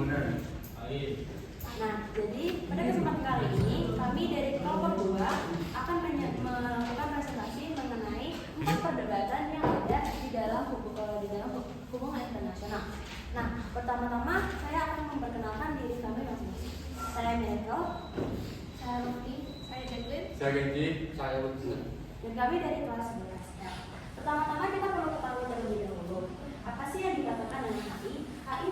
mengenai Baik. Nah, jadi pada kesempatan kali ini kami dari kelompok 2 akan melakukan presentasi mengenai 4 perdebatan yang ada di dalam hubungan internasional. Nah, pertama-tama saya akan memperkenalkan diri kami masing-masing. Saya Miracle, saya Ruki, saya Jacqueline, saya Genji, Saya Wilson. dan kami dari kelas 11. Pertama-tama kita perlu ketahui terlebih dahulu apa sih yang dikatakan dengan HI? HI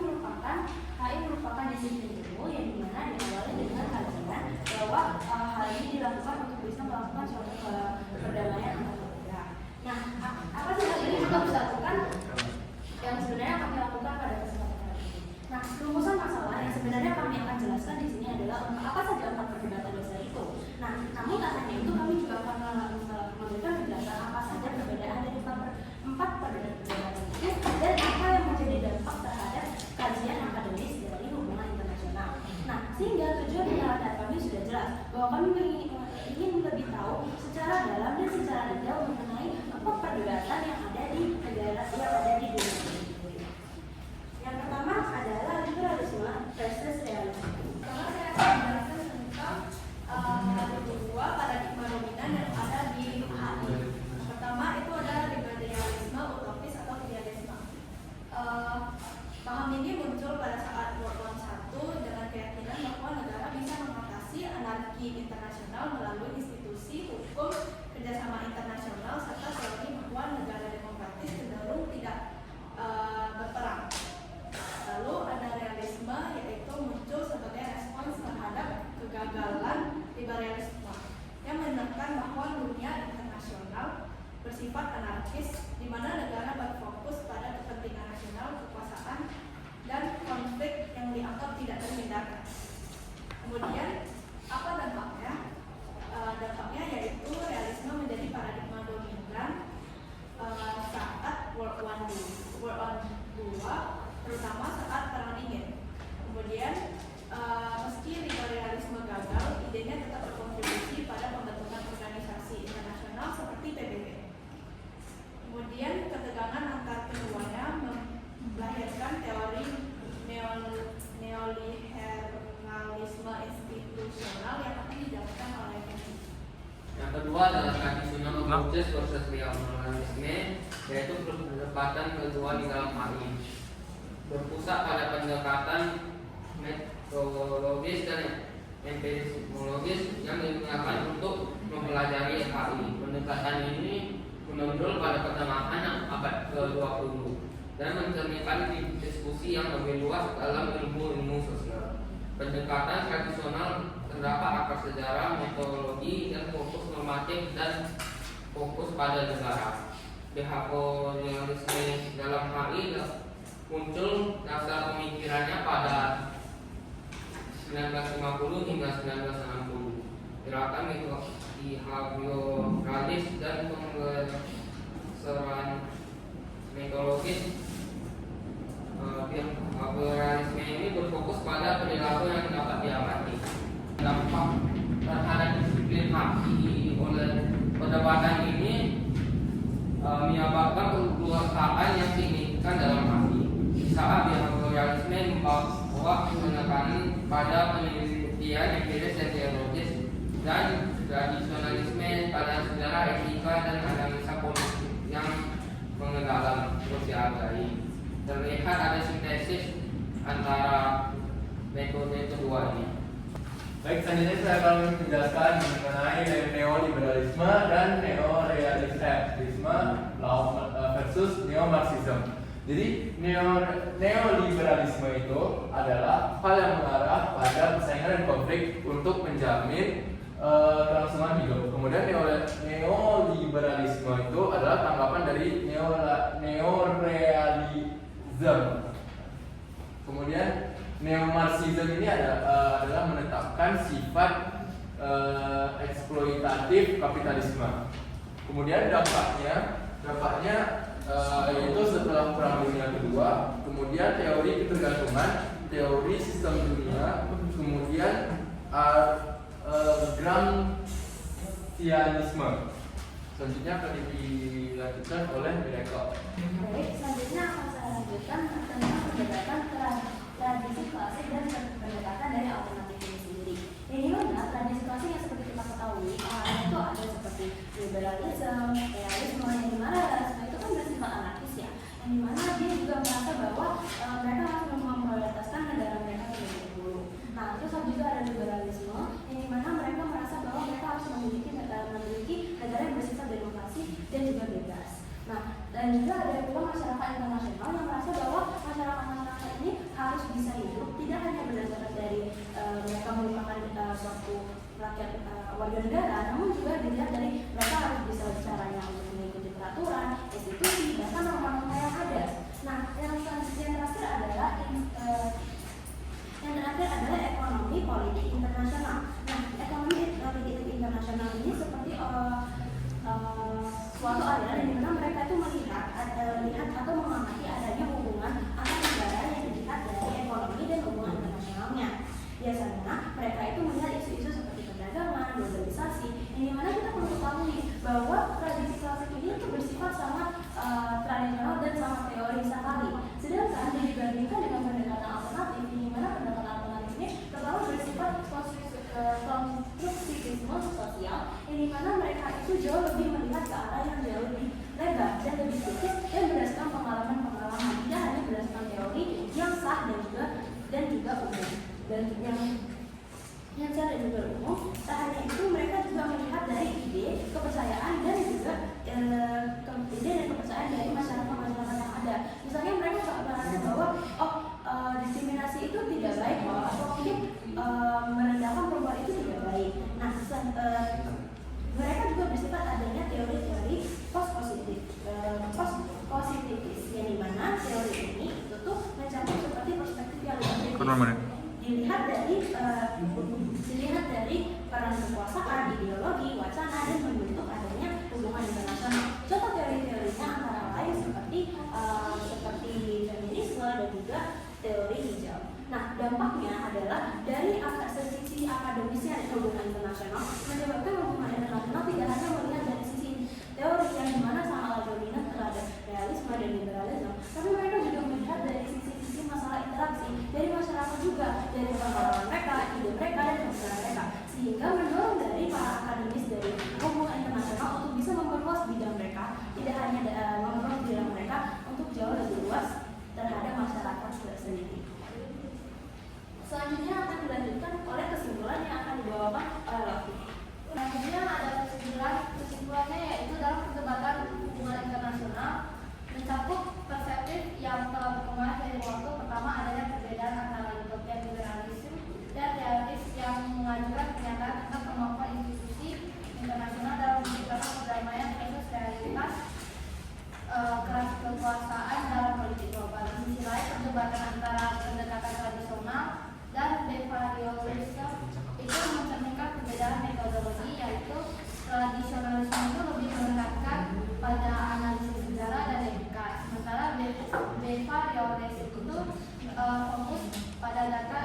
merupakan disiplin ilmu yang dimana diawali dengan kajian bahwa hal ini dilakukan untuk bisa melakukan suatu perdamaian antar negara. Nah, apa sih hal ini kita bisa lakukan? Yang sebenarnya kami lakukan pada kesempatan kali ini. Nah, rumusan masalah yang sebenarnya kami akan jelaskan di sini adalah apa saja 4 perdebatan dasar itu. Nah, namun tak hanya itu, kami juga akan memberikan penjelasan apa saja perbedaan dari 4 perdebatan itu dan apa yang menjadi dampak terhadap kajian akademis dari hubungan internasional. Nah, sehingga tujuan pengarahan kami sudah jelas bahwa kami ingin lebih tahu secara dalam dan secara detail mengenai apa perdebatan yang ada di negara yang ada di dunia ini. Yang pertama adalah liberalisme versus realisme. Pertama saya akan menjelaskan tentang dua paradigma dominan yang ada di HI. Pertama itu adalah liberalisme utopis atau idealisme. Paham ini muncul pada saat World War I dengan keyakinan bahwa negara bisa mengatasi anarki internasional melalui institusi hukum, kerjasama internasional, serta teori bahwa negara demokratis cenderung tidak berperang. Lalu ada realisme, yaitu muncul sebagai respons terhadap kegagalan liberalisme yang menekan bahwa dunia internasional bersifat anarkis, di mana negara berfokus pada kepentingan nasional, kekuasaan, dan konflik yang dianggap tidak terhindarkan. Kemudian apa dampaknya? Dampaknya yaitu realisme menjadi paradigma dominan saat World War II, terutama saat Perang Dingin. Kemudian meski liberalisme gagal, idenya tetap berkontribusi pada pembentukan organisasi internasional seperti PBB. Kemudian ketegangan antar keduanya melahirkan teori neoliberalisme institusional yang akan dijalankan oleh Keynes. Yang kedua adalah traditional approaches versus realisme, yaitu perdebatan kedua di dalam HI. Berpusat pada pendekatan metodologis dan epistemologis yang digunakan untuk mempelajari HI. Pendekatan ini menonjol pada pertengahan abad ke-20 dan mencerminkan diskusi yang lebih luas dalam ilmu sosial. Pendekatan tradisional terdapat akar sejarah, metodologi, dan fokus normatif dan fokus pada negara. Behavioralisme dalam HI muncul dasar pemikirannya pada 1950 hingga 1960. Gerakan behaviораlis dan penggeseran metodologis. Behavioralisme ini berfokus pada perilaku yang dapat diamati. Dampak terhadap disiplin HI oleh perdebatan ini menyebabkan keluasan yang signifikan dalam HI. Saat behavioralisme membawa penekanan pada penelitian empiris dan teologis, dan tradisionalisme pada sejarah, etika, dan analisa politik yang mengendalam sosial tadi. Terlihat ada sintesis antara metode kedua ini. Baik, selanjutnya saya akan menjelaskan mengenai neoliberalisme dan neorealisme versus neomarxisme. Jadi neoliberalisme itu adalah hal yang mengarah pada persaingan dan konflik untuk menjamin kelangsungan hidup. Kemudian neoliberalisme itu adalah tanggapan dari neorealisme. Kemudian neomarxisme ini adalah menetapkan sifat eksploitatif kapitalisme. Kemudian dampaknya yaitu setelah Perang Dunia Kedua, kemudian teori ketergantungan, teori sistem dunia, kemudian Gramscianisme. Selanjutnya akan dilanjutkan oleh Miracle. Baik, selanjutnya akan saya lanjutkan tentang perdebatan tradisi klasik juga merasa bahwa mereka harus memprioritaskan negara mereka terlebih dahulu. Nah, terus juga ada liberalisme, yang dimana mereka merasa bahwa mereka harus memiliki negara yang bersifat demokrasi dan juga bebas. Nah, dan juga ada pula masyarakat internasional yang merasa bahwa masyarakat ini harus bisa hidup tidak hanya berdasarkan dari mereka merupakan suatu rakyat warga negara, namun juga dilihat dari mereka harus bisa caranya untuk mengikuti peraturan, institusi, bahkan norma-norma yang ada. Nah, yang terakhir adalah ekonomi politik internasional. Nah, ekonomi politik internasional ini seperti suatu aliran di mana mereka itu melihat atau mengamati adanya hubungan antar negara yang dilihat dari ekonomi dan hubungan internasionalnya. Biasanya mereka itu melihat isu-isu seperti perdagangan, globalisasi, yang dimana kita perlu ketahui bahwa tradisi klasik ini itu bersifat sangat tradisional dan sangat teori sekali. Sedangkan dibandingkan dengan pendekatan alternatif, di mana pendekatan alternatif ini terlalu bersifat konstruktivisme sosial, yang dimana mereka itu jauh lebih melihat ke arah yang jauh lebih lebar dan lebih kritis dan berdasarkan pengalaman, tidak hanya berdasarkan teori yang sah dan juga umum. Dan yang secara juga umum, tak hanya itu mereka juga melihat dari ide, kepercayaan dan juga ide dan kepercayaan dari masyarakat yang ada. Misalnya mereka merasa bahwa diskriminasi itu tidak baik, atau mungkin merendahkan perempuan itu tidak baik. Nah, mereka juga bersifat adanya teori-teori positivis, yang dimana teori ini itu tuh mencakup seperti perspektif yang lebih dilihat dari peran kekuasaan, ideologi, wacana, dan membentuk adanya hubungan internasional. Contoh teori-teorinya antara lain seperti feminisme dan juga teori hijau. Nah, dampaknya adalah dari sisi akademisnya dan hubungan internasional menyebabkan hubungan internasional tidak hanya melihat dari sisi teori yang dimana sangat dominan terhadap realisme dan liberalisme, tapi mereka juga melihat dari sisi masalah interaksi dari masyarakat juga, dari pengalaman mereka, ide mereka, dan kepercayaan mereka, sehingga mendorong dari para akademis dari hubungan internasional untuk bisa memperluas bidang mereka, tidak hanya memperluas bidang mereka untuk jauh lebih luas terhadap masyarakat sendiri. Selanjutnya akan dilanjutkan oleh kesimpulan yang akan dibawakan oleh Lofi. Selanjutnya ada kesimpulannya, yaitu dalam perdebatan hubungan internasional mencakup perspektif yang telah berkembang dari waktu. Pertama, adanya perbedaan antara utopian liberalisme dan realistis yang mengajukan pernyataan tentang kemampuan institusi internasional dalam menciptakan perdamaian versus realitas keras kekuasaan dalam politik global. Di sisi lain, perdebatan antara pendekatan tradisional dan behaviorisme itu mencerminkan perbedaan metodologi, yaitu tradisionalisme itu lebih menekankan pada analisis sejarah dan etika, sementara behaviorisme itu fokus pada data